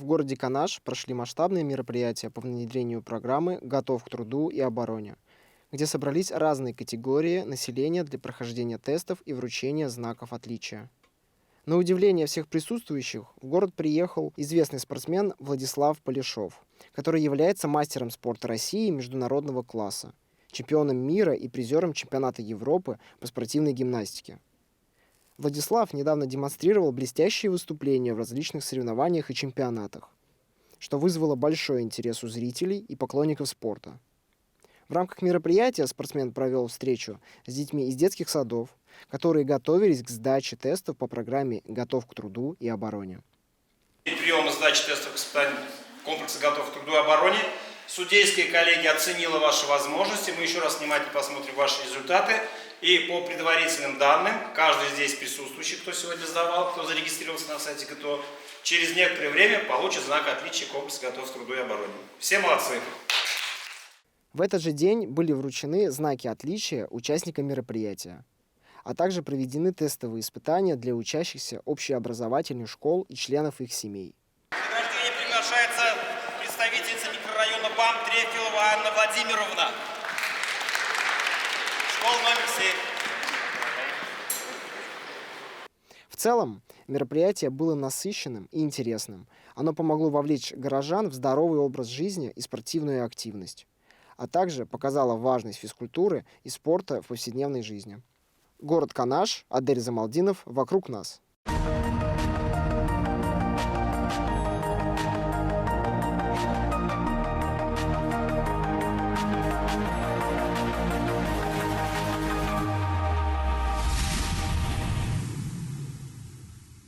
в городе Канаш прошли масштабные мероприятия по внедрению программы «Готов к труду и обороне», где собрались разные категории населения для прохождения тестов и вручения знаков отличия. На удивление всех присутствующих в город приехал известный спортсмен Владислав Полешов, который является мастером спорта России международного класса, чемпионом мира и призером чемпионата Европы по спортивной гимнастике. Владислав недавно демонстрировал блестящие выступления в различных соревнованиях и чемпионатах, что вызвало большой интерес у зрителей и поклонников спорта. В рамках мероприятия спортсмен провел встречу с детьми из детских садов, которые готовились к сдаче тестов по программе «Готов к труду и обороне». Прием и сдачи тестов испытаний комплекса «Готов к труду и обороне». Судейская коллегия оценила ваши возможности. Мы еще раз внимательно посмотрим ваши результаты. И по предварительным данным, каждый здесь присутствующий, кто сегодня сдавал, кто зарегистрировался на сайте ГТО, через некоторое время получит знак отличия комплекса «Готов к труду и обороне». Все молодцы! В этот же день были вручены знаки отличия участникам мероприятия, а также проведены тестовые испытания для учащихся общеобразовательных школ и членов их семей. На награждение приглашается представительница микрорайона БАМ Трефилова Анна Владимировна. Школа номер 7. В целом, мероприятие было насыщенным и интересным. Оно помогло вовлечь горожан в здоровый образ жизни и спортивную активность, а также показало важность физкультуры и спорта в повседневной жизни. Город Канаш, Адель Замалдинов, «Вокруг нас».